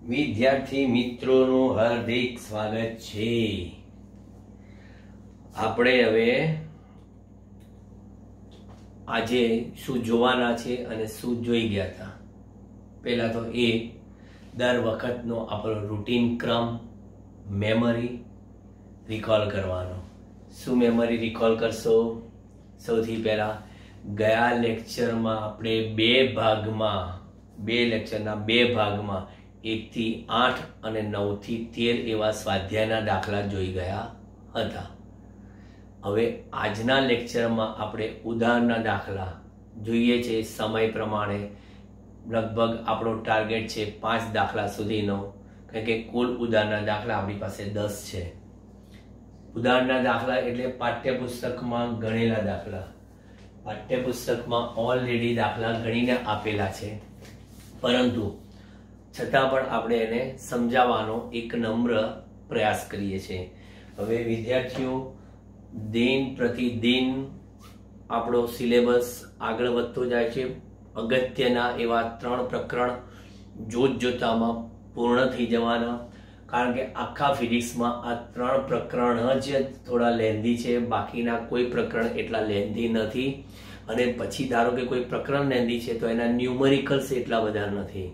વિદ્યાર્થી મિત્રોનું હાર્દિક સ્વાગત છે। આપણે હવે આજે શું જોવાના છે અને શું જોઈ ગયા હતા। પહેલા તો એ દર વખતનો આપણો રૂટીન ક્રમ મેમરી રિકોલ કરવાનો। શું મેમરી રિકોલ કરશો? સૌથી પહેલા ગયા લેક્ચરમાં આપણે બે લેક્ચરના બે ભાગમાં 1 થી 8 અને 9 થી 13 એવા સ્વાધ્યાયના દાખલા જોઈ ગયા હતા। હવે આજના લેક્ચરમાં આપણે ઉદાહરણના દાખલા જોઈએ છે। સમય પ્રમાણે લગભગ આપણો ટાર્ગેટ છે 5 દાખલા સુધીનો, કારણ કે કુલ ઉદાહરણના દાખલા આપણી પાસે 10 છે। ઉદાહરણના દાખલા એટલે પાઠ્યપુસ્તકમાં ગણેલા દાખલા। પાઠ્યપુસ્તકમાં ઓલરેડી દાખલા ગણીને આપેલા છે, પરંતુ છતાં પણ આપણે એને સમજાવવાનો એક નમ્ર પ્રયાસ કરીએ છીએ। હવે વિદ્યાર્થીઓ, દિન પ્રતિદિન આપણો સિલેબસ આગળ વધતો જાય છે। અગત્યના એવા 3 પ્રકરણ જોતામાં પૂર્ણ થઈ જવાના, કારણ કે આખા ફિઝિક્સમાં આ 3 પ્રકરણ જ થોડા લેન્ધી છે, બાકીના કોઈ પ્રકરણ એટલા લેન્ધી નથી। અને પછી ધારો કે કોઈ પ્રકરણ લેન્ધી છે તો એના ન્યુમેરિકલ્સ એટલા બધા નથી।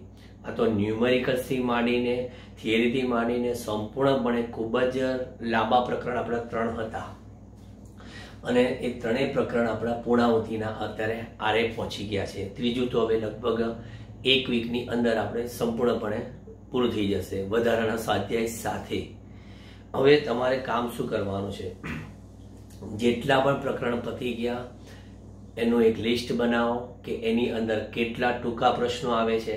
આ તો ન્યુમેરિકલ્સથી માંડીને થિયરીથી માંડીને સંપૂર્ણપણે ખૂબ જ લાંબા પ્રકરણ આપણા 3 હતા, અને એ 3 પ્રકરણ આપણા પૂર્ણાહુતિના અત્યારે આરે પહોંચી ગયા છે। ત્રીજું તો હવે લગભગ 1 વીકની અંદર આપણે સંપૂર્ણપણે પૂરું થઈ જશે વધારાના સ્વાધ્યાય સાથે। હવે તમારે કામ શું કરવાનું છે? જેટલા પણ પ્રકરણ પતી ગયા એનું એક લિસ્ટ બનાવો કે એની અંદર કેટલા ટૂંકા પ્રશ્નો આવે છે,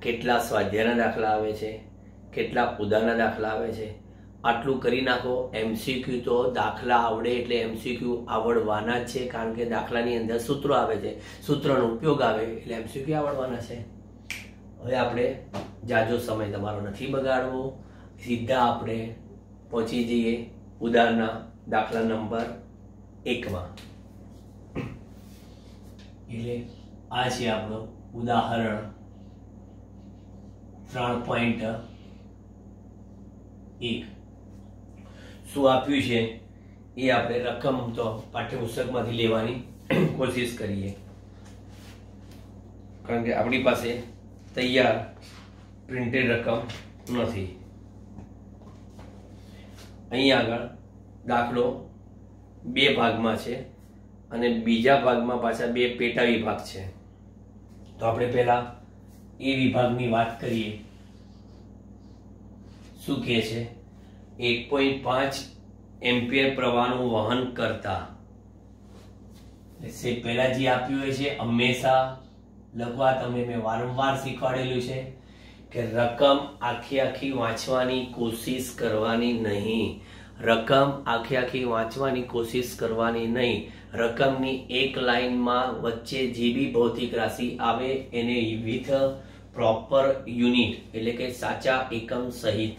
કેટલા સ્વાધ્યાયના દાખલા આવે છે, કેટલા ઉદાહરણના દાખલા આવે છે, આટલું કરી નાખો। એમસીક્યુ તો દાખલા આવડે એટલે એમસીક્યુ આવડવાના જ છે, કારણ કે દાખલાની અંદર સૂત્રો આવે છે, સૂત્રનો ઉપયોગ આવે એટલે એમસીક્યુ આવડવાના છે। હવે આપણે જાજો સમય તમારો નથી બગાડવો, સીધા આપણે પહોંચી જઈએ ઉદાહરણના દાખલા નંબર 1માં। એટલે આ છે આપણો ઉદાહરણ 3.1। શું આપ્યું છે એ આપણે રકમ તો પાઠ્યપુસ્તકમાંથી લેવાની કોશિશ કરીએ, કારણ કે આપણી પાસે તૈયાર પ્રિન્ટેડ રકમ નથી। અહીં આગળ દાખલો 2 ભાગમાં છે અને બીજા ભાગમાં પાછા 2 પેટા વિભાગ છે। તો આપણે પહેલા એ વિભાગની વાત કરીએ। શું કહે છે? 1.5 એમ્પિયર પ્રવાહનું વહન કરતા, પહેલા જે આપ્યું હોય છે હંમેશા લખવા તમને મેં વારંવાર શીખવાડેલું છે કે રકમ આખી વાંચવાની કોશિશ કરવાની નહીં। રકમ આખી વાંચવાની કોશિશ કરવાની નહીં। રકમની એક લાઈનમાં વચ્ચે જે બી ભૌતિક રાશિ આવે એને વિથ પ્રોપર યુનિટ એટલે કે સાચા એકમ સહિત,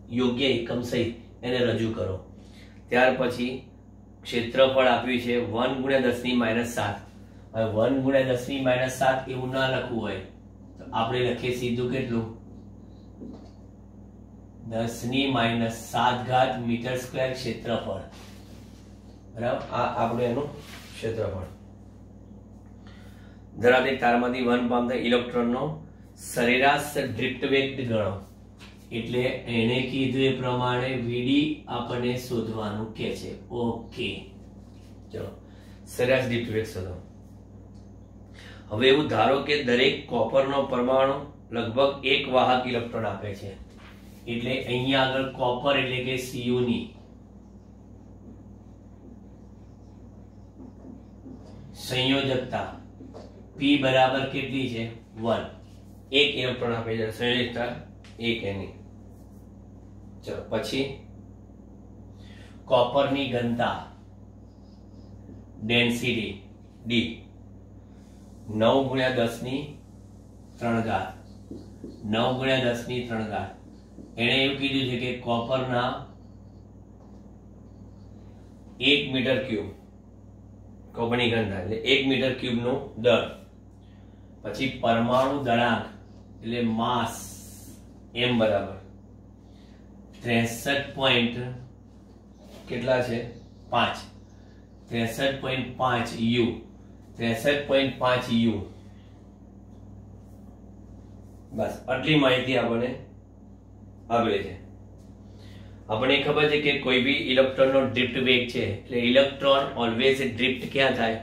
યોગ્ય એકમ સહિત એને રજૂ કરો। ત્યાર પછી ક્ષેત્રફળ આપ્યું છે 1 × 10⁻⁷। હવે 1 × 10⁻⁷ એવું ના લખવું હોય તો આપણે લખીએ સીધું કેટલું? 10⁻⁷ મીટર સ્ક્વેર ક્ષેત્રફળ, બરાબર? આ આપણું એનું ક્ષેત્રફળ ધરાવતી તારમાંથી વહન પામતા ઇલેક્ટ્રોનનો સરેરાશ ડ્રિફ્ટ વેગ ગણો। એટલે એને કીધું એ પ્રમાણે વીડી આપણને શોધવાનું કે છે। ઓકે, ચલો સરેરાશ ડ્રિફ્ટ વેગ શોધો। હવે એવું ધારો કે દરેક કોપરનો પરમાણુ લગભગ 1 વાહક ઇલેક્ટ્રોન આપે છે, એટલે અહીંયા આગળ કોપર એટલે કે Cu ની સંયોજકતા P બરાબર કેટલી છે? 1। 1 ઇલેક્ટ્રોન આપે છે, સંયોજકતા 1 એની। ચલો પછી કોપરની ઘનતા ડેન્સિટી D 9 × 10⁻³ 9 × 10⁻³। એણે એવું કીધું છે કે કોપરના 1 મીટર ક્યુબ કોપરની ઘનતા એટલે 1 મીટર ક્યુબનું દળ। પછી પરમાણુ દળાંક એટલે માસ એમ બરાબર 63 પોઈન્ટ કેટલા છે 5 63.5 યુ 63.5 યુ બસ આટલી માહિતી આપણને આગળ છે. આપણને ખબર છે કે કોઈ બી ઇલેક્ટ્રોનનો ડ્રિફ્ટ વેગ છે એટલે ઇલેક્ટ્રોન ઓલવેઝ ડ્રિફ્ટ ક્યાં થાય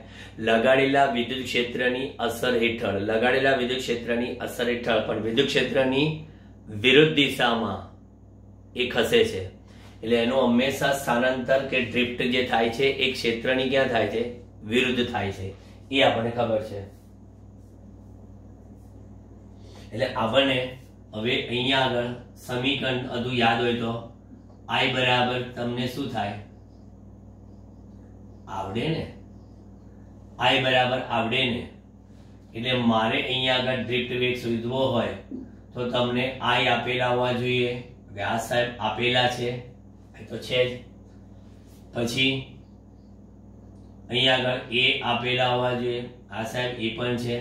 લગાડેલા વિદ્યુત ક્ષેત્રની અસર હેઠળ લગાડેલા વિદ્યુત ક્ષેત્રની અસર હેઠળ પણ વિદ્યુત ક્ષેત્રની વિરુદ્ધ દિશામાં એ ખસે છે એટલે એનું હંમેશા સ્થાનાંતર કે ડ્રિફ્ટ જે થાય છે એ ક્ષેત્રની ક્યાં થાય છે વિરુદ્ધ થાય છે એ આપણને ખબર છે. એટલે આપણને હવે અહીંયા આગળ સમીકરણ અધુ યાદ હોય તો I બરાબર તમને શું થાય આવડે ને I બરાબર આવડે ને એટલે મારે અહીંયા આગળ ડ્રિફ્ટ વેગ શોધવો હોય તો તમને I આપેલા હોવા જોઈએ આ સાહેબ આપેલા છે તો છે જ પછી અહીંયા આગળ A આપેલા હોવા જોઈએ આ સાહેબ એ પણ છે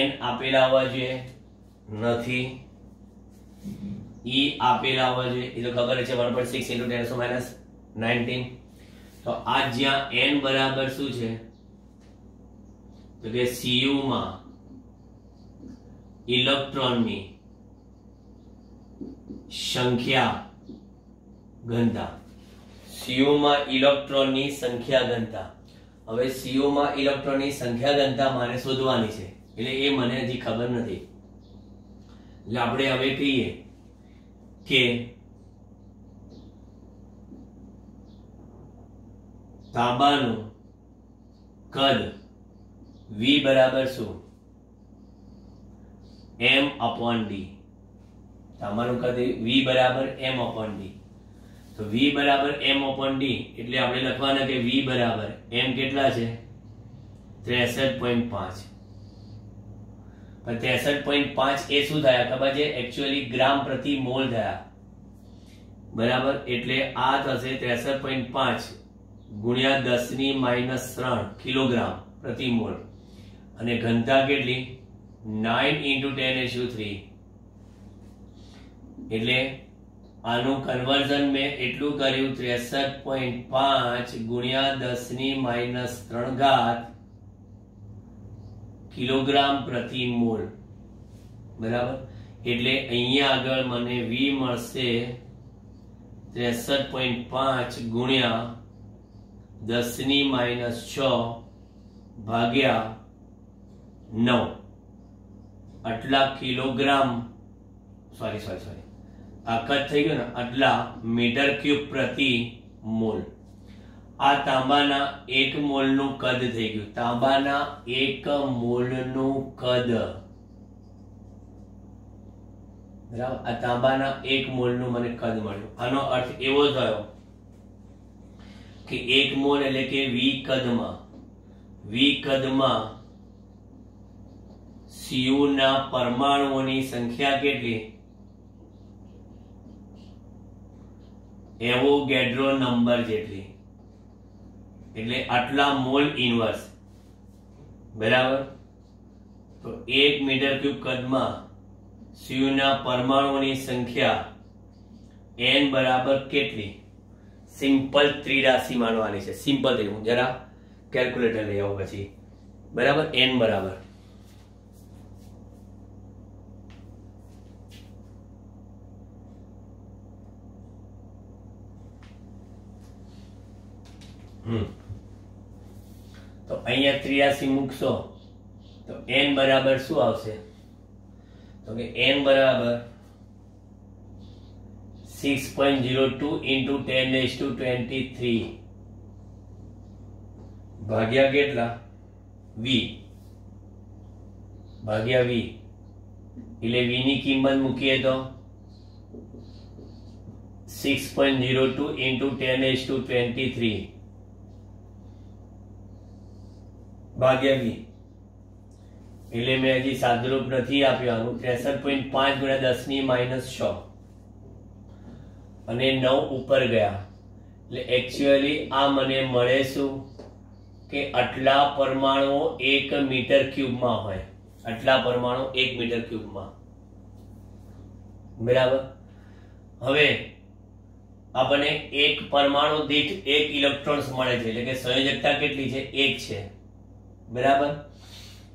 N આપેલા હોવા જોઈએ નથી E આપેલા હોવા જોઈએ એ તો ખબર છે 1.6 × 10⁻⁹ તો આ જ્યાં N બરાબર શું છે તો કે Cu માં ઇલેક્ટ્રોનની સંખ્યા ઘનતા Cu માં ઇલેક્ટ્રોનની સંખ્યા ઘનતા હવે Cu માં ઇલેક્ટ્રોનની સંખ્યા ઘનતા મારે શોધવાની છે એટલે એ મને હજી ખબર નથી એટલે આપણે હવે કહીએ કે તાંબાનું કદ V બરાબર શું m/d તાંબાનું કદ V બરાબર m/d તો V બરાબર m/d એટલે આપણે લખવાના કે V બરાબર m કેટલા છે 63.5 63.5 એ શું થયા ખબર છે એક્ચ્યુઅલી ગ્રામ પ્રતિ મોલ થયા બરાબર એટલે આ થશે 63.5 ગુણ્યા 10⁻³ કિલોગ્રામ પ્રતિ મોલ અને ઘનતા કેટલી 9 × 10⁻³ એટલે આનું કન્વર્ઝન મેં એટલું કર્યું 63.5 ગુણ્યા 10⁻³ કિલોગ્રામ પ્રતિ મોલ બરાબર એટલે અહીંયા આગળ મને V મળશે 63.5 ગુણ્યા 10⁻⁶ ભાગ્યા 9 આટલા કિલોગ્રામ સોરી આ કદ થઈ ગયો ને આટલા મીટર ક્યુબ પ્રતિ મોલ આ તાંબાના 1 મોલનું કદ થઈ ગયું તાંબાના 1 મોલનું કદ બરાબર આ તાંબાના 1 મોલનું મને કદ મળ્યું આનો અર્થ એવો થયો કે 1 મોલ એટલે કે V કદમાં Cu ના પરમાણુઓની સંખ્યા કેટલી એવોગેડ્રો નંબર જેટલી એટલે આટલા મોલ ઇનવર્સ બરાબર તો 1 મીટર ક્યુબ કદમાં Cu ના પરમાણુઓની સંખ્યા n બરાબર કેટલી સિમ્પલ ત્રિરાશી માનવાની છે સિમ્પલ હું જરા કેલ્ક્યુલેટર લઈ આવું પછી બરાબર n બરાબર તો અહીંયા 83 મૂકશો તો n બરાબર શું આવશે તો કે n બરાબર 6.02 × 10⁻23 ભાગ્યા કેટલા V ભાગ્યા V એટલે V ની કિંમત મૂકીએ તો 6.02 × 10⁻23 ભાગ્યા V એટલે મેં હજી સાદુરૂપ નથી આપ્યું આનું 63.5 ગુણ્યા 10⁻⁶ અને 9 ઉપર ગયા એટલે એક્ચ્યુઅલી આ મને મળે શું કે આટલા પરમાણુઓ 1 મીટર ક્યુબમાં હોય આટલા પરમાણુ 1 મીટર ક્યુબમાં બરાબર. હવે આપણને એક પરમાણુ દીઠ એક ઇલેક્ટ્રોન્સ મળે છે, એટલે કે સંયોજકતા કેટલી છે? 1 છે. બરાબર.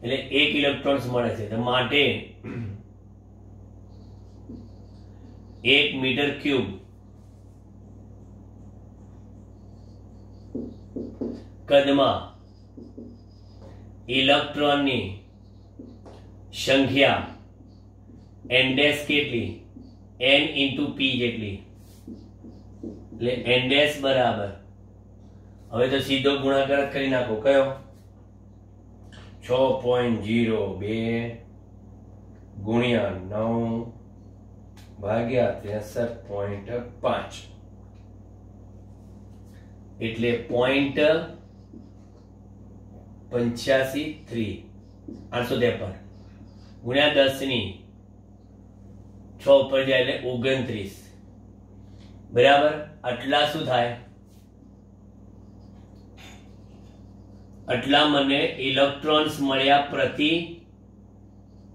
એટલે 1 ઇલેક્ટ્રોન્સ મળે છે. તો માટે 1 મીટર ક્યુબ કદમાં ઇલેક્ટ્રોનની સંખ્યા n ડેશ કેટલી? n into p જેટલી. એટલે n ડેશ બરાબર, હવે તો સીધો ગુણાકાર જ કરી નાખો. કયો? 6.02 ગુણ્યા 9 ભાગ્યા 63.5 એટલે 0.85 853 ગુણ્યા 10 ની 6 ઉપર જાય એટલે 29. બરાબર. આટલા શું થાય? આટલા મને ઇલેક્ટ્રોન્સ મળ્યા પ્રતિ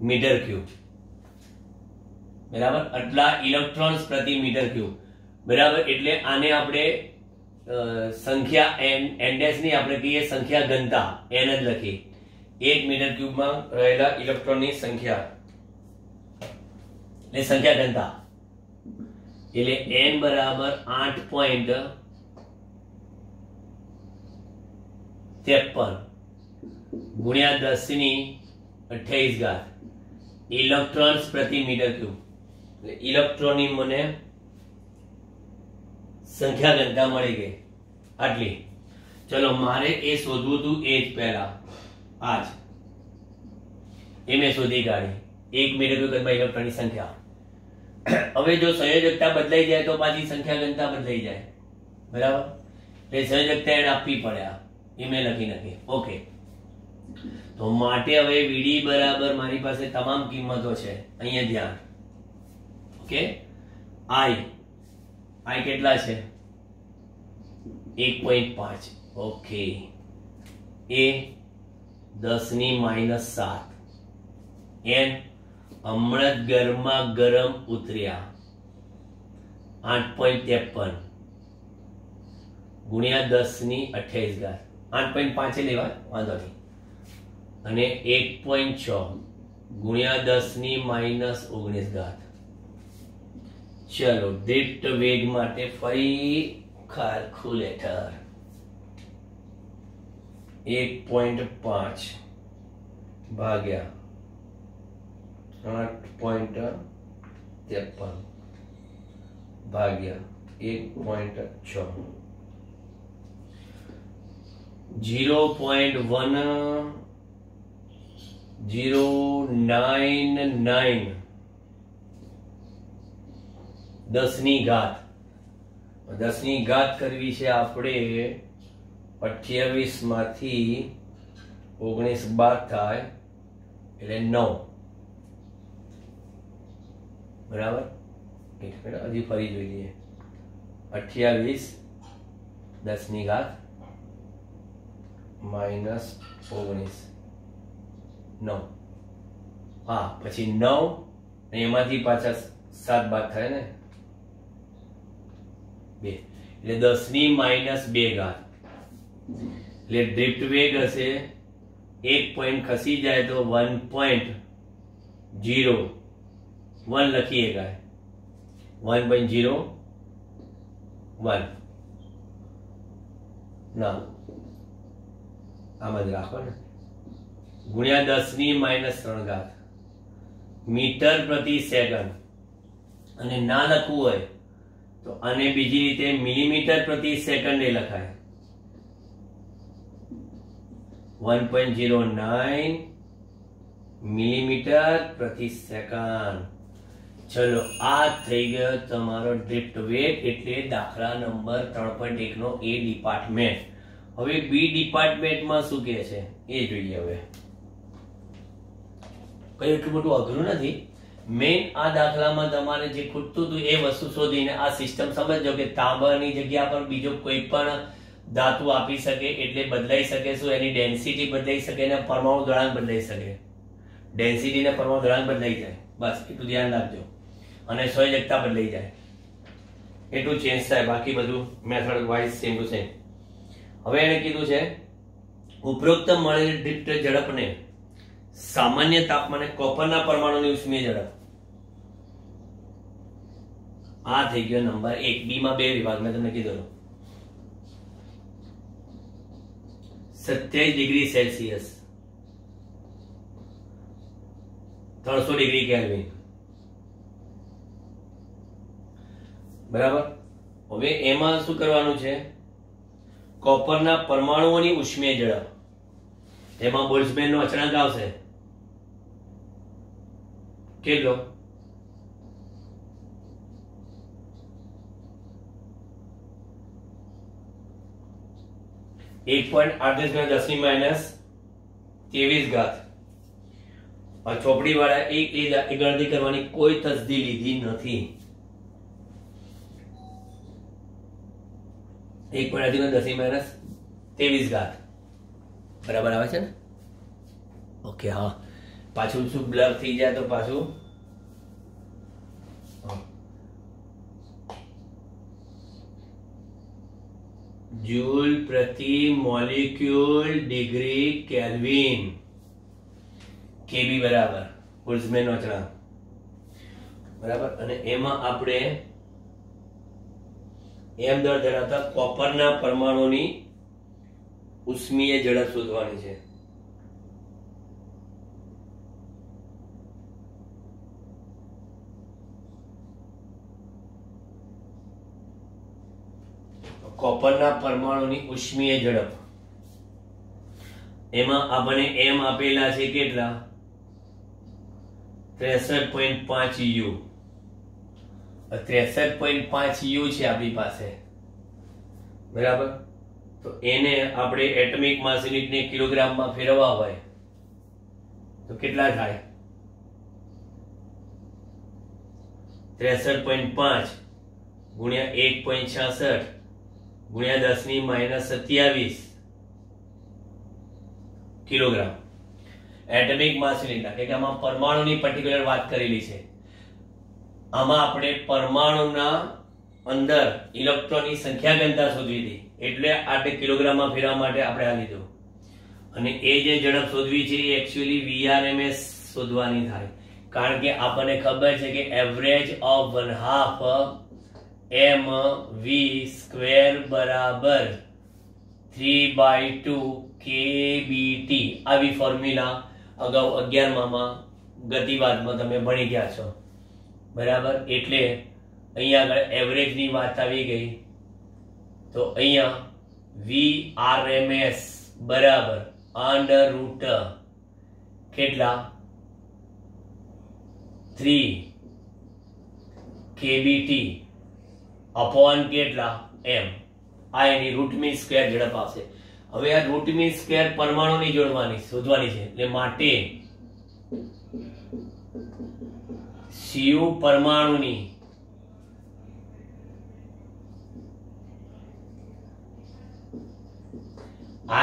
મીટર ક્યુબ. બરાબર. આટલા ઇલેક્ટ્રોન્સ પ્રતિ મીટર ક્યુબ. બરાબર. એટલે આને આપણે સંખ્યા n ડેશ ની આપણે કહીએ સંખ્યા ઘનતા, n જ લખી. 1 મીટર ક્યુબમાં રહેલા ઇલેક્ટ્રોનની સંખ્યા એટલે સંખ્યા ઘનતા, એટલે n બરાબર 8.53 ગુણ્યા 10 ની 28 ઇલેક્ટ્રોન્સ પ્રતિ મીટર ક્યુબ. એટલે ઇલેક્ટ્રોનની મને સંખ્યા ઘનતા મળી ગઈ આટલી. ચલો મારે એ શોધવું હતું, એ જ પહેલા આજ એ મેં શોધી કાઢી. 1 મીટર ક્યુબમાં ઇલેક્ટ્રોનની સંખ્યા. હવે જો સંયોજકતા બદલાઈ જાય તો પાછી સંખ્યા ઘનતા બદલાઈ જાય. બરાબર. એટલે સંયોજકતા એને આપવી પડે. એ મેં લખી નાખી. ઓકે. તો માટે હવે વીડી બરાબર મારી પાસે તમામ કિંમતો છે. અહીંયા ધ્યાન. ઓકે. આઈ કેટલા છે? 1.5. ઓકે. એ 10 ની -7. n હમણાં જ ગરમા ગરમ ઉતર્યા 8.53 ગુણ્યા 10 ની 28 8.5 લેવા વાંધો નહીં. અને 1.6 ગુણ્યા 10 ની -19. ચલો દીપ્ત વેગ માટે ફરી કેલ્ક્યુલેટર. 1.5 ભાગ્યા 8.53 ભાગ્યા 1.6 0.1099 10 ની ઘાત. 10 ની ઘાત કરવી છે આપણે. 28 માંથી 19 બાદ થાય એટલે 9. બરાબર. હજી ફરી જોઈ લઈએ. 28 10 ની ઘાત -19 9. હા, પછી 9 અને એમાંથી પાછા 7 બાદ થાય ને 2 એટલે 10 ની -2 ઘાત. એટલે ડ્રિફ્ટ વેગ હશે 1 પોઈન્ટ ખસી જાય તો 1.01 લખીએ કાય 1.01 ના આમ જ રાખો ને ગુણ્યા 10 ની -3 ઘાત મીટર પ્રતિ સેકન્ડ. અને ના લખવું હોય તો આને બીજી રીતે મિલીમીટર પ્રતિ સેકન્ડ એ લખાય. 1.09 મિલીમીટર પ્રતિ સેકન્ડ. ચલો આ થઈ ગયો તમારો ડ્રિફ્ટ વેગ, એટલે દાખલા નંબર 3.1 નો એ ડિપાર્ટમેન્ટ. હવે બી ડિપાર્ટમેન્ટમાં શું કહે છે એ જોઈએ. હવે કઈ એટલું બધું અઘરું નથી. મેઇન આ દાખલામાં તમારે જે ખૂટતું હતું એ વસ્તુ શોધીને આ સિસ્ટમ સમજજો કે તાંબાની જગ્યા પર બીજો કોઈ પણ ધાતુ આપી શકે એટલે બદલાઈ શકે. શું એની ડેન્સિટી બદલાઈ શકે અને પરમાણુ દળાંક બદલાઈ શકે. ડેન્સિટી ને પરમાણુ દળાંક બદલાઈ જાય. બસ એટલું ધ્યાન રાખજો. અને સંયોજકતા બદલાઈ જાય એટલું ચેન્જ થાય, બાકી બધું method wise same to same. હવે એને કીધું છે ઉપરોક્ત મળેલી ડ્રિફ્ટ ઝડપને સામાન્ય તાપમાને કોપરના પરમાણુની ઉષ્મીય ઝડપ, આ થઈ ગયો નંબર 1. બી માં 2 વિભાગ મેં તમને કીધું 27 ડિગ્રી સેલ્સિયસ 300 ડિગ્રી કેલ્વિન, બરાબર. હવે એમાં શું કરવાનું છે, કોપરના પરમાણુઓની ઉષ્મીય ઝડપ, એમાં બોલ્ટ્ઝમેનનો અચળાંક આવશે કેટલો, (1.38×10⁻23). આ ચોપડી વાળા એક ગણતરી કરવાની કોઈ તસદી લીધી નથી. 1.38×10⁻23 બરાબર આવે છે ને? ઓકે. હા, પાછું શું બ્લર થઈ જાય તો પાછું જૂલ પ્રતિ મોલિક્યુલ ડિગ્રી કેલ્વિન, કેબી બરાબર બોલ્ટ્ઝમેનનો અચળાંક, બરાબર. અને એમાં આપણે એમ દર ધરાવતા કોપરના પરમાણુની ઉષ્મીય ઝડપ શોધવાની છે. કોપરના પરમાણુની ઉષ્મીય ઝડપ, એમાં આપણે એમ આપેલા છે કેટલા, 63.5 યુ. 63.5 યુ છે આપણી પાસે, બરાબર. તો એને આપણે એટમિક માસ યુનિટને કિલોગ્રામમાં ફેરવવા હોય તો કેટલા થાય, 63.5 ગુણ્યા 1.66 ગુણ્યા 10⁻27 કિલોગ્રામ એટમિક માસ યુનિટ. કે આમાં પરમાણુની પર્ટિક્યુલર વાત કરેલી છે. આમાં આપણે પરમાણુના અંદર ઇલેક્ટ્રોનની સંખ્યા ઘનતા શોધવી હતી, એટલે આટલે કિલોગ્રામમાં ફેરવવા માટે આપણે આ લીધું. અને એ જે ઝડપ શોધવી છે એ એક્ચ્યુઅલી VRMS શોધવાની થાય, કારણ કે આપણને ખબર છે કે એવરેજ ઓફ 1/2 mv² બરાબર 3/2 kBT. આવી ફોર્મ્યુલા અગાઉ 11માં ગતિવાદમાં તમે ભણી ગયા છો, બરાબર. એટલે અહીંયા આગળ એવરેજ ની વાત આવી ગઈ, તો અહીંયા VRMS બરાબર √ કેટલા 3 kBT અપોન કેટલા m. આ એની રૂટ મીન સ્ક્વેર ઝડપ આવશે. હવે આ રૂટ મીન સ્ક્વેર પરમાણુની શોધવાની છે, એટલે માટે cu પરમાણુની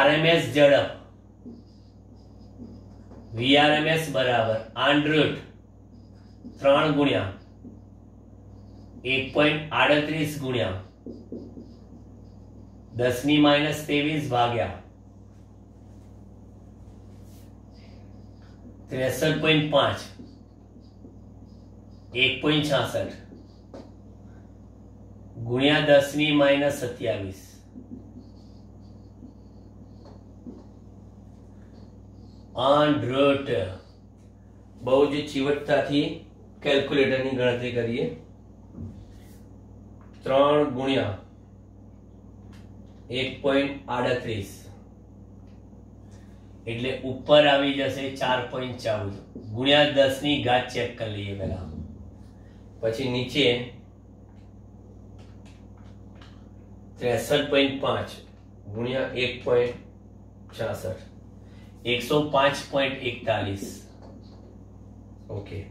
RMS ઝડપ VRMS બરાબર √3 ગુણ્યા 1.38 ગુણ્યા 10⁻23 ભાગ્યા 63.5 1.66 ગુણ્યા 10⁻27 √. બહુ જ ચીવટતાથી કેલ્ક્યુલેટરની ગણતરી કરીએ. 3 ગુણ્યા 1.38 એટલે ઉપર આવી જશે 4.14 ગુણ્યા 10 ચેક કરી લઈએ પહેલા, પછી નીચે 63.5 ગુણ્યા 1.66 105.41. ઓકે.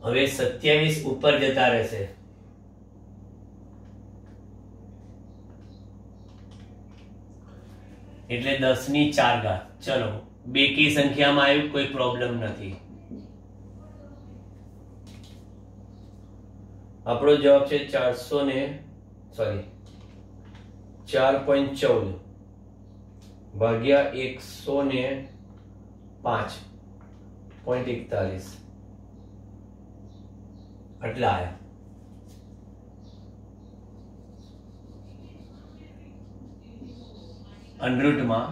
હવે 27 ઉપર જતા રહેશે, એટલે 10⁴. ચલો બેકી સંખ્યામાં આવ્યું, કોઈ પ્રોબ્લેમ નથી. આપણો જવાબ છે 4.14 ભાગ્યા 105.41 આટલા આયા. અંડરરૂટમાં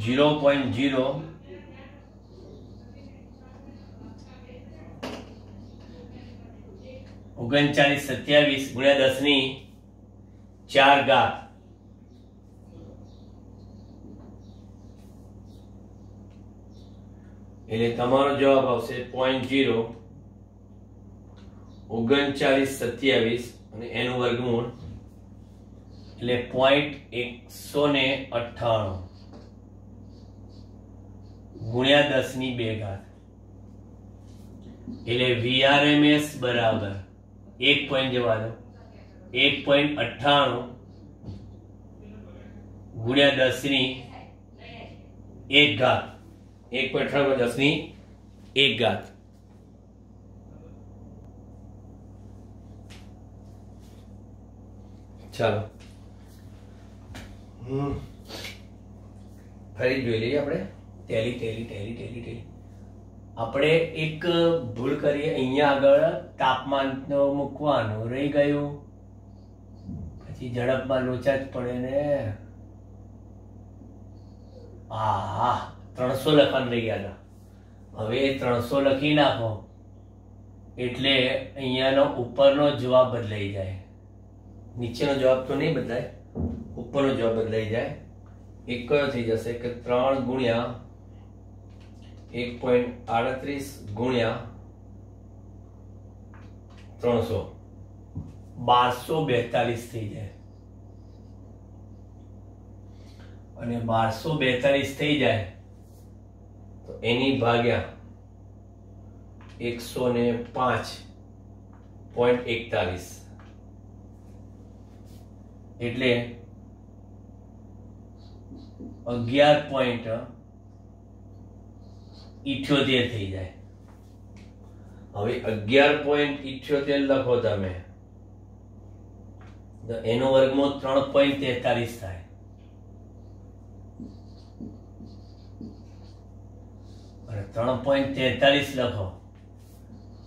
0.0 3927 ગુણ્યા 10 ની 4 ઘાત એટલે તમારો જવાબ આવશે 0.3927 અને એનું વર્ગમૂળ એટલે 0.198 ગુણ્યા 10 ની 2 ઘાત એટલે VRMS બરાબર 1 પોઈન્ટ જવા દો 1.98 ગુણ્યા 10 ની 1 ઘાત 1.98 10 ની 1 ઘાત. ચાલો ફરી જોઈ લઈએ આપણે ટેલી. આપણે એક ભૂલ કરીએ, અહીંયા આગળ તાપમાન તો મૂકવાનું રહી ગયું, પછી ઝડપમાં લોચા જ પડે ને. 300 લખવાનું રહી ગયા હતા. હવે 300 લખી નાખો એટલે અહીંયાનો ઉપરનો જવાબ બદલાઈ જાય. નીચેનો જવાબ તો નહીં બદલાય, ઉપરનો જવાબ બદલાઈ જાય. એક કયો થઈ જશે કે 3 ગુણ્યા 1.38 ગુણ્યા 300 1242 થઈ જાય. અને 1242 થઈ જાય તો એની ભાગ્યા 105.41 એટલે 11.78 થઈ જાય. હવે 11.78 લખો તમે તો એનો વર્ગમૂળ 3.43 થાય. અને 3.43 લખો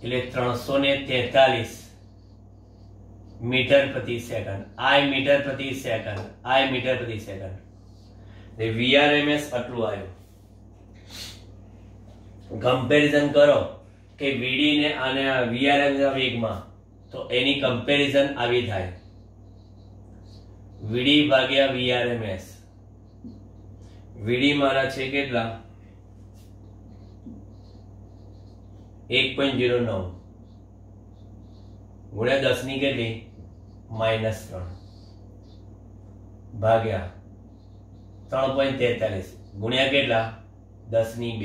એટલે 343 મીટર પ્રતિ સેકન્ડ. આઈ મીટર પ્રતિ સેકન્ડ, આઈ મીટર પ્રતિ સેકન્ડ. VRMS આટલું આવ્યું. કમ્પેરિઝન કરો કે VD ને અને VRMS ના વેગમાં, તો એની કમ્પેરિઝન આવી થાય VD ભાગ્યા VRMS. VD મારા છે કેટલા 1.09 ગુણ્યા 10 ની કેટલી -3 ભાગ્યા 3.43 ગુણ્યા કેટલા 10 ની 2.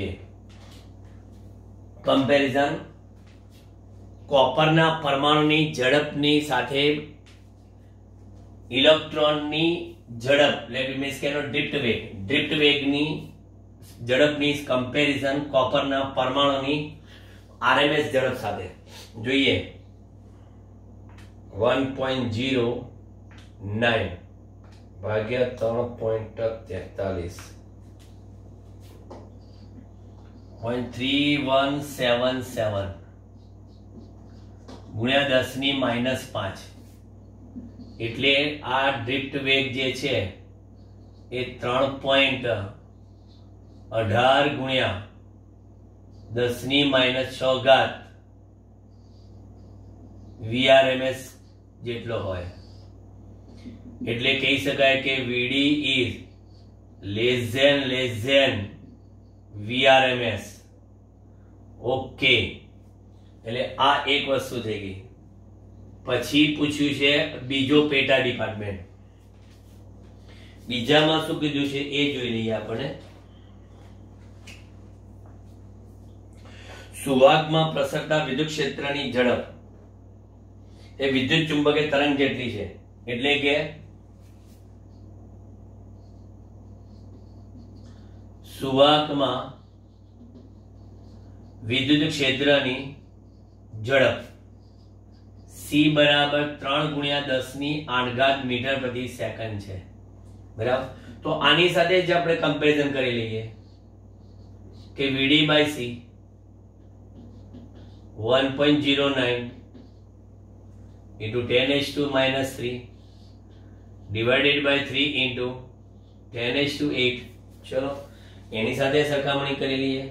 કમ્પેરિઝન કોપરના પરમાણુની ઝડપની સાથે ઇલેક્ટ્રોનની ઝડપ એટલે મીન્સ કે એનો ડ્રિફ્ટ વેગની ઝડપની કમ્પેરિઝન કોપરના પરમાણુની RMS ઝડપ સાથે જોઈએ. 1.09 ભાગ્યા 3.43 0.3177 ગુણ્યા 10 ની -5 એટલે આ ડ્રિફ્ટ વેગ જે છે એ 3.18 ગુણ્યા 10 ની -6 ઘાત VRMS જેટલો હોય. એટલે કહી શકાય કે VD is less than VRMS. Okay, એટલે આ એક વસ્તુ થઈ ગઈ. પછી પૂછ્યું છે બીજો પેટા ડિપાર્ટમેન્ટ. બીજામાં શું કીધું છે એ જોઈ લઈએ આપણે. સુવાહકમાં પ્રસરતા વિદ્યુત ક્ષેત્રની ઝડપ એ વિદ્યુત ચુંબકીય તરંગ જેટલી છે. એટલે કે સુવાહકમાં વિદ્યુત ક્ષેત્રની ઝડપ c બરાબર 3 ગુણ્યા 10 ની 8 ઘાત મીટર પ્રતિ સેકન્ડ છે, બરાબર. તો આની સાથે જ આપણે કમ્પેરિઝન કરી લઈએ કે vd by c 1.09 into 10⁻³ divided by 3 into 10⁸. ચલો એની સાથે સરખામણી કરી લઈએ,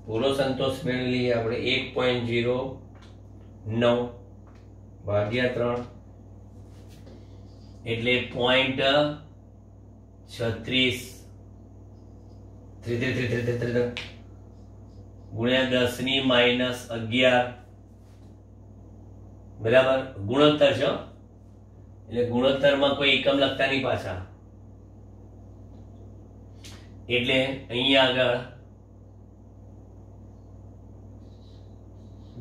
પૂરો સંતોષ મેળવી લઈએ આપણે. 1.09 ભાગ્યા 3 એટલે 0.36 ગુણ્યા 10 ની -11, બરાબર. ગુણોત્તર છે એટલે ગુણોત્તરમાં કોઈ એકમ લખતા નહીં પાછા. એટલે અહીંયા આગળ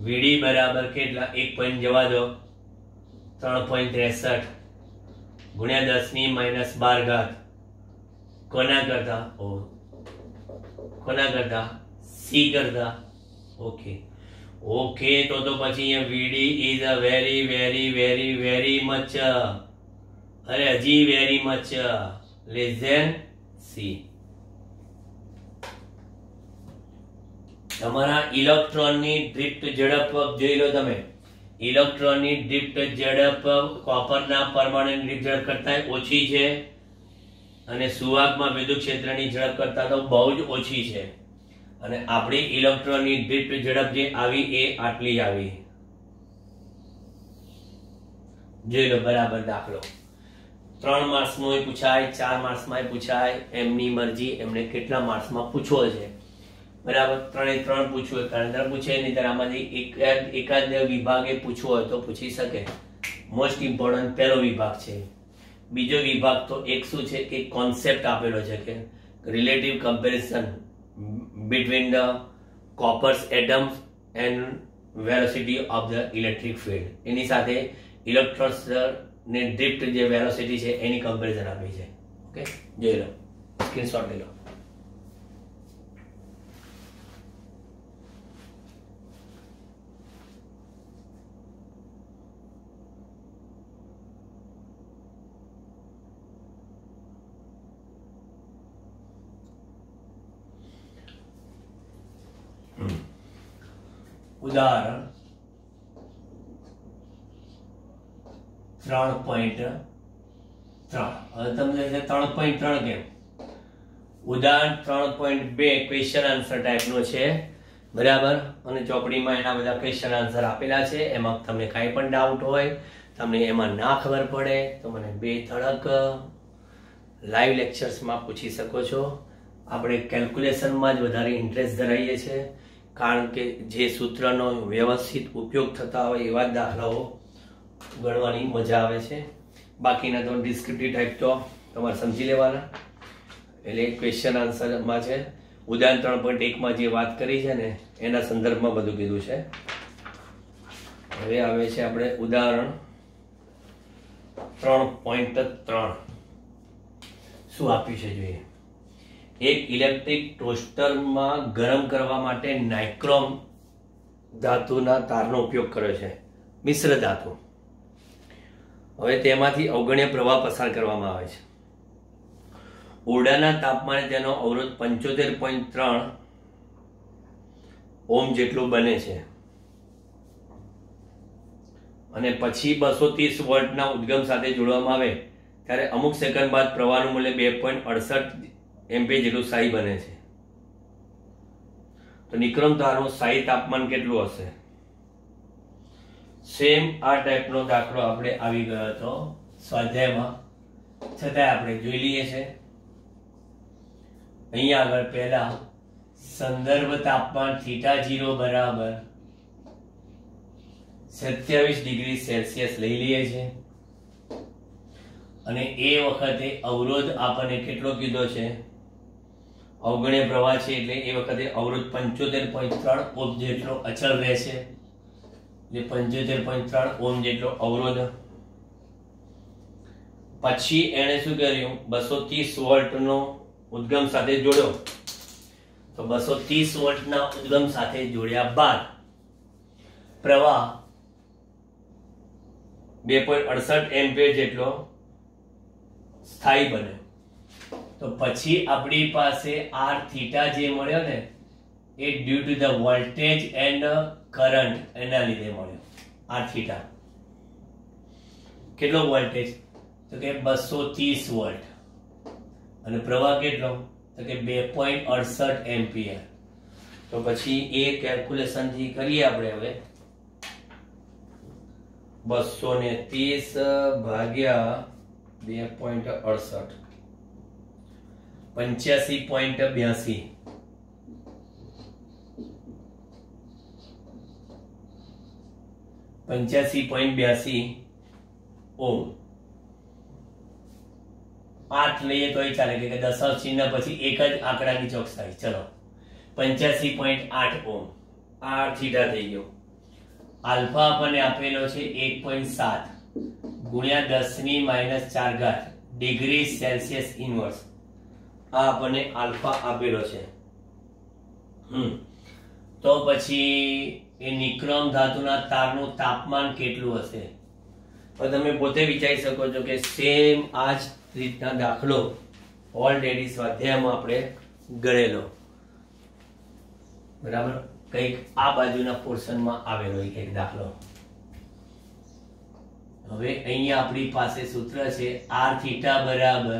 vd બરાબર કેટલા 1 પોઈન્ટ જવા દો 3.63 ગુણ્યા 10 ની -12 ઘાત કોના કરતા c કરતા. ઓકે તો પછી અહીંયા vd is a very very very very much હજી very much less than c. તમારા ઇલેક્ટ્રોનની ડ્રિફ્ટ ઝડપ જોઈ લો તમે. ઇલેક્ટ્રોનની ડ્રિફ્ટ ઝડપ કોપરના પરમાણુની ડ્રિફ્ટ ઝડપ કરતા ઓછી છે અને સુવાહકમાં વિદ્યુત ક્ષેત્રની ઝડપ કરતા તો બહુ જ ઓછી છે. અને આપણી ઇલેક્ટ્રોનની ડ્રિફ્ટ ઝડપ જે આવી એ આટલી આવી. જોઈ લો બરાબર દાખલો. 3 માર્ક્સમાં પૂછાય, 4 માર્ક્સમાં પૂછાય, એમની મરજી, એમને કેટલા માર્ક્સમાં પૂછવો છે, બરાબર. 3 પૂછવું હોય કારણ પૂછે નહીં ત્યારે આમાંથી એકાદ વિભાગે પૂછવો હોય તો પૂછી શકે. મોસ્ટ ઇમ્પોર્ટન્ટ પહેલો વિભાગ છે. બીજો વિભાગ તો એક શું છે કે કોન્સેપ્ટ આપેલો છે કે relative comparison between the copper's atoms and velocity of the electric field. એની સાથે ઇલેક્ટ્રોન્સ ને ડ્રિફ્ટ જે વેલોસિટી છે એની કમ્પેરિઝન આપી છે. ઓકે જોઈ લો, સ્ક્રીનશોટ લઈ લો. ઉદાહરણ 3.3. હવે તમને 3.3 કેમ? ઉદાહરણ 3.2 ક્વેશ્ચન આન્સર ટાઈપનો છે, બરાબર. અને ચોપડીમાં એના બધા ક્વેશ્ચન આન્સર આપેલા છે. એમાં તમને કાંઈ પણ ડાઉટ હોય, તમને એમાં ના ખબર પડે તો મને 2 તડક લાઈવ લેક્ચર્સમાં પૂછી શકો છો. આપણે કેલ્ક્યુલેશનમાં જ વધારે ઇન્ટરેસ્ટ ધરાવીએ છીએ કારણ કે જે સૂત્રનો વ્યવસ્થિત ઉપયોગ થતા હોય એવા જ દાખલાઓ ગણવાની મજા આવે છે. બાકીના તો ડિસ્ક્રિપ્ટિવ ટાઈપ તો તમારે સમજી લેવાના. એટલે ક્વેશ્ચન આન્સરમાં છે. ઉદાહરણ 3.1માં જે વાત કરી છે ને એના સંદર્ભમાં બધું કીધું છે. હવે આવે છે આપણે ઉદાહરણ 3.3. શું આપ્યું છે જોઈએ. એક ઇલેક્ટ્રિક ટોસ્ટરમાં ગરમ કરવા માટે નાઇક્રોમ ધાતુના તારનો ઉપયોગ કર્યો છે, મિશ્ર ધાતુ. હવે તેમાંથી અવગણ્ય પ્રવાહ પસાર કરવામાં આવે છે. ઓરડાના તાપમાને તેનો અવરોધ 75.3 ઓહ્મ જેટલું બને છે અને પછી 230 વોલ્ટના ઉદ્ગમ સાથે જોડવામાં આવે ત્યારે અમુક સેકન્ડ બાદ પ્રવાહનું મૂલ્ય 2.68 એમ્પિયર જેટલું સ્થાયી બને છે. તો નિક્રોમ તારનું સ્થાયી તાપમાન કેટલું હશે? સેમ આ ટાઈપનો દાખલો આપણે આવી ગયો હતો સ્વાધ્યાયમાં, છતાંય આપણે જોઈ લઈએ છે. અહીંયા આગળ પહેલા સંદર્ભ તાપમાન θ0 બરાબર 27 ડિગ્રી સેલ્સિયસ લઈ લઈએ છે અને એ વખતે અવરોધ આપણને કેટલો કીધો છે? અવગણ્ય પ્રવાહ છે એટલે એ વખતે અવરોધ 75.3 ઓહ્મ જેટલો અચળ રહેશે. એટલે 75.3 ઓહ્મ જેટલો અવરોધ. પછી એણે શું કર્યું? 230 વોલ્ટનો ઉદ્ગમ સાથે જોડ્યો. તો 230 વોલ્ટના ઉદ્ગમ સાથે જોડ્યા બાદ પ્રવાહ 2.68 એમ્પિયર જેટલો સ્થાયી બને. તો પછી આપણી પાસે r થીટા જે મળ્યો ને એ due to the voltage and current એના લીધે મળ્યો. r થીટા કેટલો વોલ્ટેજ? તો કે 230 વોલ્ટ. અને પ્રવાહ કેટલો? તો કે 2.68 એમ્પિયર. તો પછી એ કેલ્ક્યુલેશન થી કરીએ આપણે હવે. 230 ભાગ્યા 2.68 85.82 85.82 ઓમ. 8 લઈએ તોય ચાલે કે દશાંશ ચિહ્ન પછી એક જ આંકડાની ચોકસાઈ. ચલો 85.8 ઓમ r થીટા થઈ ગયો. આલ્ફા આપણને આપેલો છે 1.7 ગુણ્યા 10⁻⁴ ડિગ્રી સેલ્સિયસ ઇન્વર્સ. આ આપણને આલ્ફા આપેલો છે. તો પછી એ નિક્રોમ ધાતુના તારનું તાપમાન કેટલું હશે? તો તમે પોતે વિચારી શકો છો કે સેમ આ જ રીતના દાખલો ઓલરેડી સ્વાધ્યાયમાં આપણે ગણેલો. બરાબર, કંઈક આ બાજુના પોર્શનમાં આવેલો એક દાખલો. હવે અહીંયા આપણી પાસે સૂત્ર છે r થીટા બરાબર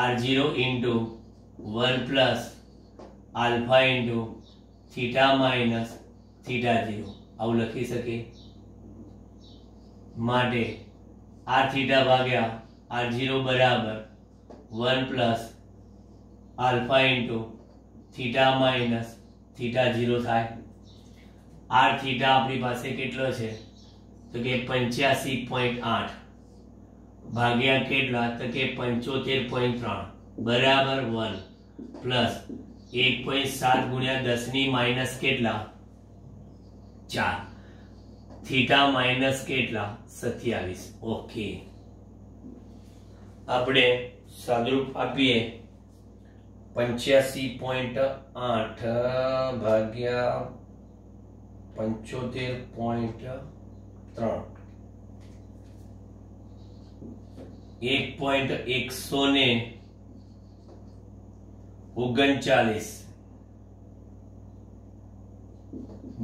r0 into 1 plus alpha into theta minus theta 0. આવું લખી શકીએ. માટે r થીટા ભાગ્યા r0 બરાબર 1 plus alpha into theta minus theta 0 થાય. r થીટા આપણી પાસે કેટલો છે? તો કે 85.8 ભાગ્યા કેટલા? તો કે 75.3 બરાબર 1 પ્લસ 1.7 ગુણ્યા 10⁻⁴ કેટલા? 4. થીટા માઇનસ કેટલા? 27. ઓકે, આપણે સાદુરૂપ આપીએ 85.8 ભાગ્યા 75.3 1.139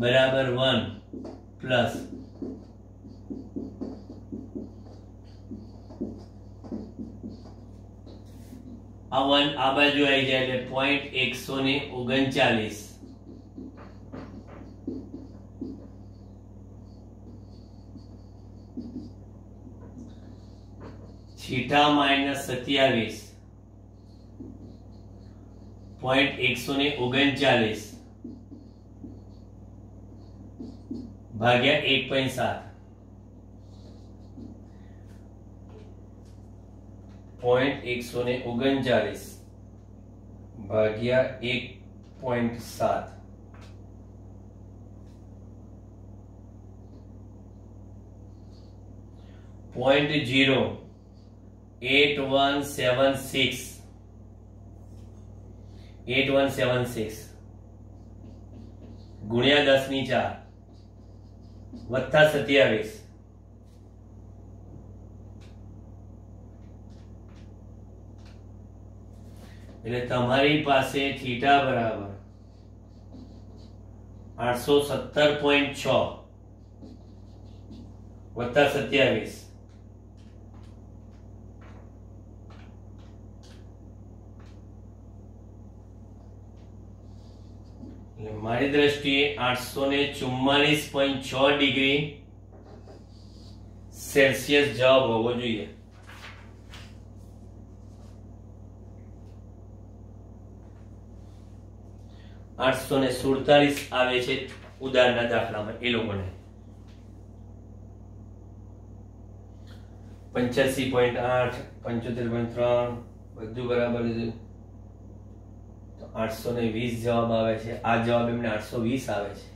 બરાબર 1 પ્લસ આ 1 આ બાજુ આવી જાય એટલે 0.139 થીટા માઇનસ 27 0.139 ભાગ્યા 1.7 0.139 ભાગ્યા 1.7 0.8176 ગુણ્યા 10⁴ વત્તા 27 એટલે તમારી પાસે થીટા બરાબર 817.6 વત્તા 27 મારી દ્રષ્ટિએ 844.6 ડિગ્રી સેલ્સિયસ જવાબ હોવો જોઈએ. $847 આવે છે ઉદાહરણના દાખલામાં એ લોકોને. 85.8 75.3 બધું બરાબર છે. 820 જવાબ આવે છે. આ જવાબ એમને 820 આવે છે.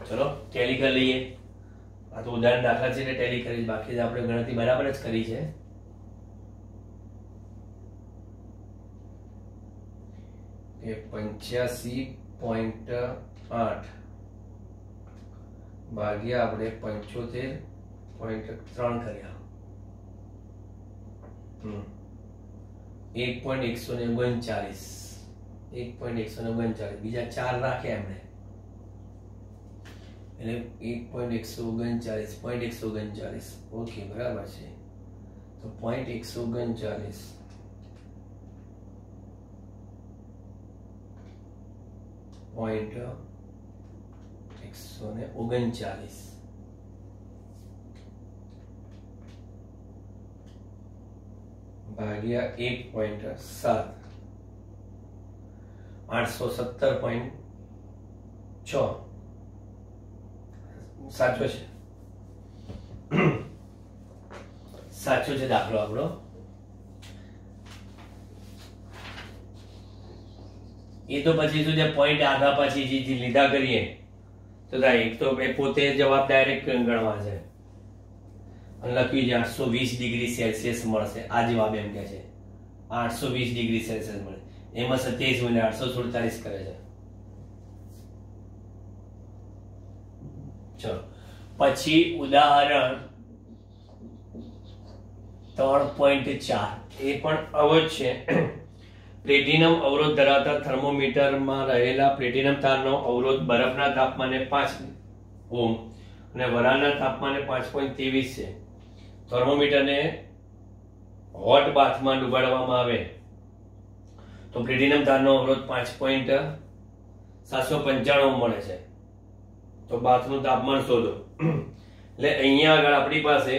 ચલો ટેલી કરી લઈએ. આ તો ઉદાહરણ દાખલા છે એટલે ટેલી કરી, બાકી આપણે ગણતરી બરાબર જ કરી છે. કે 85.8 ભાગ્યા આપણે 75.3 કર્યા 1.139 1.139 બીજા 4 રાખ્યા એમણે એટલે 1.139 ઓકે બરાબર છે તો 0.139 139 ભાગ્યા 1.7 817.6 સાચો છે સાચો છે દાખલો આપણો એ તો પછી શું છે પોઈન્ટ આગા પછી જે લીધા કરીએ તો થાય એક તો પોતે જવાબ ડાયરેક્ટ ગણવા છે અને લખ્યું છે 820 ડિગ્રી સેલ્સિયસ મળશે આ જવાબ એમ કે છે 820 ડિગ્રી સેલ્સિયસ મળે એમાં 27 મને 847 કરે છે ચલો પછી ઉદાહરણ 3.4 એ પણ અવરોધ છે પ્લેટિનમ અવરોધ ધરાવતા થર્મોમીટરમાં રહેલા પ્લેટિનમ તારનો અવરોધ બરફના તાપમાને 5 ઓહ્મ અને વરાળના તાપમાને 5.23 છે થર્મોમીટરને હોટ બાથમાં ડુબાડવામાં આવે તો પ્લેટિનમ તારનો અવરોધ 5.795 મળે છે તો બાથનું તાપમાન શોધો એટલે અહીંયા આગળ આપણી પાસે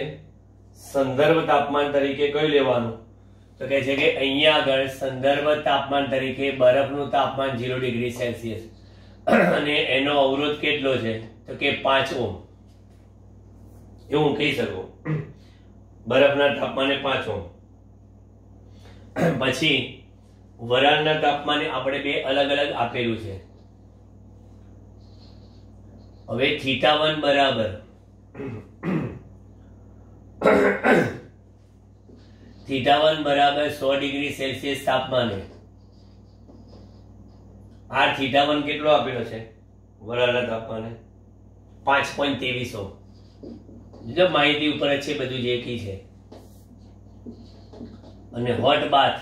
સંદર્ભ તાપમાન તરીકે કયું લેવાનું તો કહે છે કે અહીંયા આગળ સંદર્ભ તાપમાન તરીકે બરફનું તાપમાન 0 ડિગ્રી સેલ્સિયસ અને એનો અવરોધ કેટલો છે તો કે 5 ઓહ્મ એવું કહી શકું બરફના તાપમાને 5 ઓહ્મ પછી વરાળના તાપમાને આપણે બે અલગ અલગ આપેલું છે હવે θ1 બરાબર θ1 બરાબર 100 ડિગ્રી સેલ્સિયસ તાપમાને આ θ1 કેટલો આપેલો છે વરાળના તાપમાને 5.23 ઓહ્મ જો માહિતી ઉપર જ છે બધું જે કી છે અને હોટ બાથ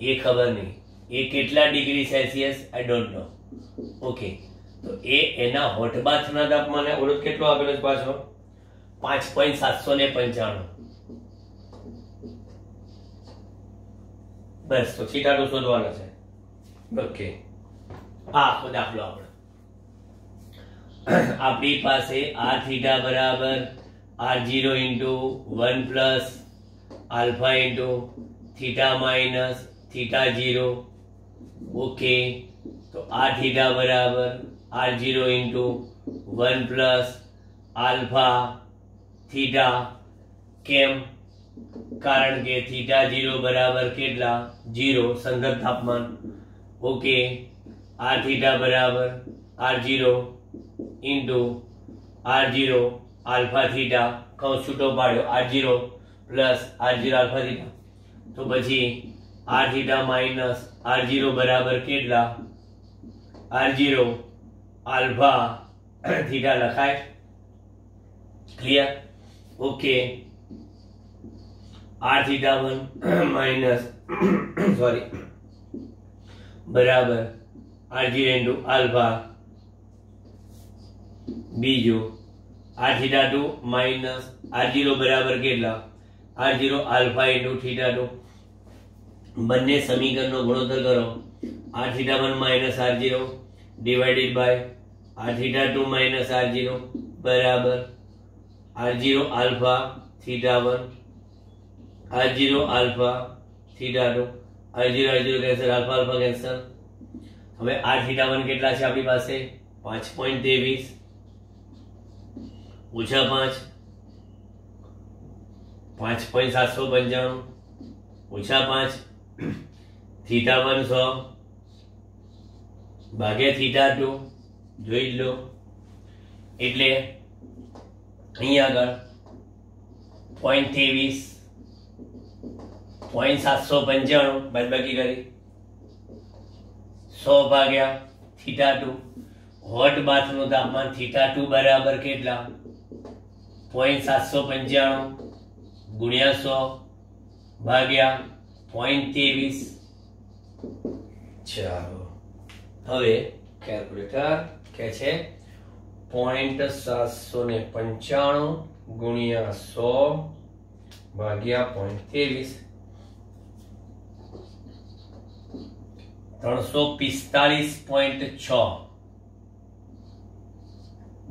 એ ખબર નહીં એ કેટલા degree Celsius I don't know okay તો એ એના હોટ બાથના તાપમાને અવરોધ કેટલો આપેલો છે પાછો 5.795 બસ તો θ2 શોધવાનો છે ઓકે આ આખો દાખલો આપણે આપણી પાસે r θ બરાબર r0 into 1 plus alpha into theta minus theta 0 okay તો r θ બરાબર r0 into 1 plus alpha theta કેમ કારણ કે theta 0 બરાબર કેટલા 0 સંદર્ભ તાપમાન ઓકે r θ બરાબર r0 into r0 alpha theta કૌંસ છૂટો પાડ્યો r0 plus r0 alpha theta તો પછી r θ minus r0 બરાબર કેટલા r0 alpha theta લખાય clear okay r θ1 minus sorry બરાબર r0 into alpha બીજું r θ2 minus r0 બરાબર કેટલા r0 alpha into θ2 બંને સમીકરણનો ગુણોત્તર કરો r θ1 minus r0 divided by r θ2 minus r0 બરાબર r0 alpha θ1 r0 alpha θ2 r0 r0 cancel alpha alpha cancel હવે r θ1 કેટલા છે આપણી પાસે 5.23 ઓછા 5 5.795 ઓછા 5 θ1 100 ભાગ્યા θ2 જોઈ લો એટલે અહીંયા આગળ 0.23 0.795 બાદબાકી કરી 100 ભાગ્યા θ2 હોટ બાથનું તાપમાન θ2 બરાબર કેટલા? 0.795 ગુણ્યા 100 ભાગ્યા 0.23. ચાલો હવે કેલ્ક્યુલેટર કે છે 0.795 ગુણ્યા 100 ભાગ્યા 0.23, 345.6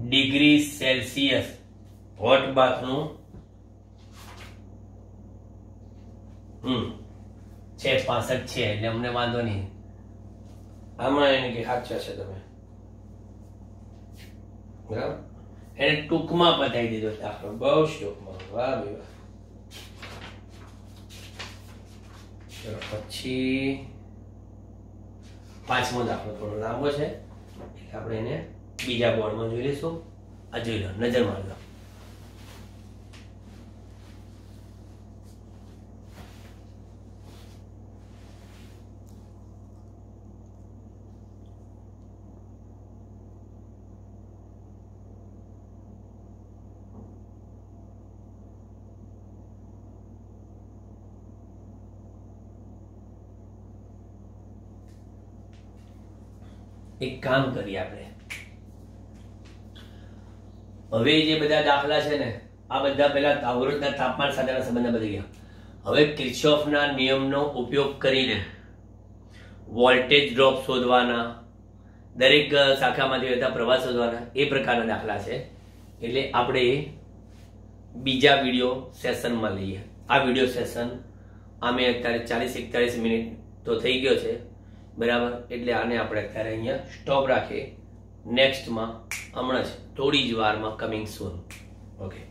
ડિગ્રી સેલ્સિયસ હોટ બાથનું છે. 65 છે એટલે અમને વાંધો નહીં. આમાં એને કે સાચા છે તમે બરાબર. એને ટૂંકમાં બતાવી દીધો દાખલો, બહુ ટૂંકમાં. વાહ ભાઈ વાહ. ચલો પછી પાંચમો દાખલો થોડો લાંબો છે એટલે આપણે એને બીજા બોર્ડમાં જોઈ લઈશું. આ જોઈ લો, નજર મારી લો. એક કામ કરીએ આપણે, હવે જે બધા દાખલા છે ને આ બધા પહેલા અવરોધના તાપમાન સાથેના સંબંધના બધી ગયા. હવે કિર્ચોફના નિયમનો ઉપયોગ કરીને વોલ્ટેજ ડ્રોપ શોધવાના, દરેક શાખામાંથી વહેતા પ્રવાહ શોધવાના, એ પ્રકારના દાખલા છે. એટલે આપણે બીજા વિડીયો સેશનમાં લઈએ. આ વિડીયો સેશન આમે અત્યારે 40-41 મિનિટ તો થઈ ગયો છે બરાબર. એટલે આને આપણે અત્યારે અહીંયા સ્ટોપ રાખીએ. નેક્સ્ટમાં હમણાં જ થોડી જ વારમાં કમિંગ સૂન. ઓકે.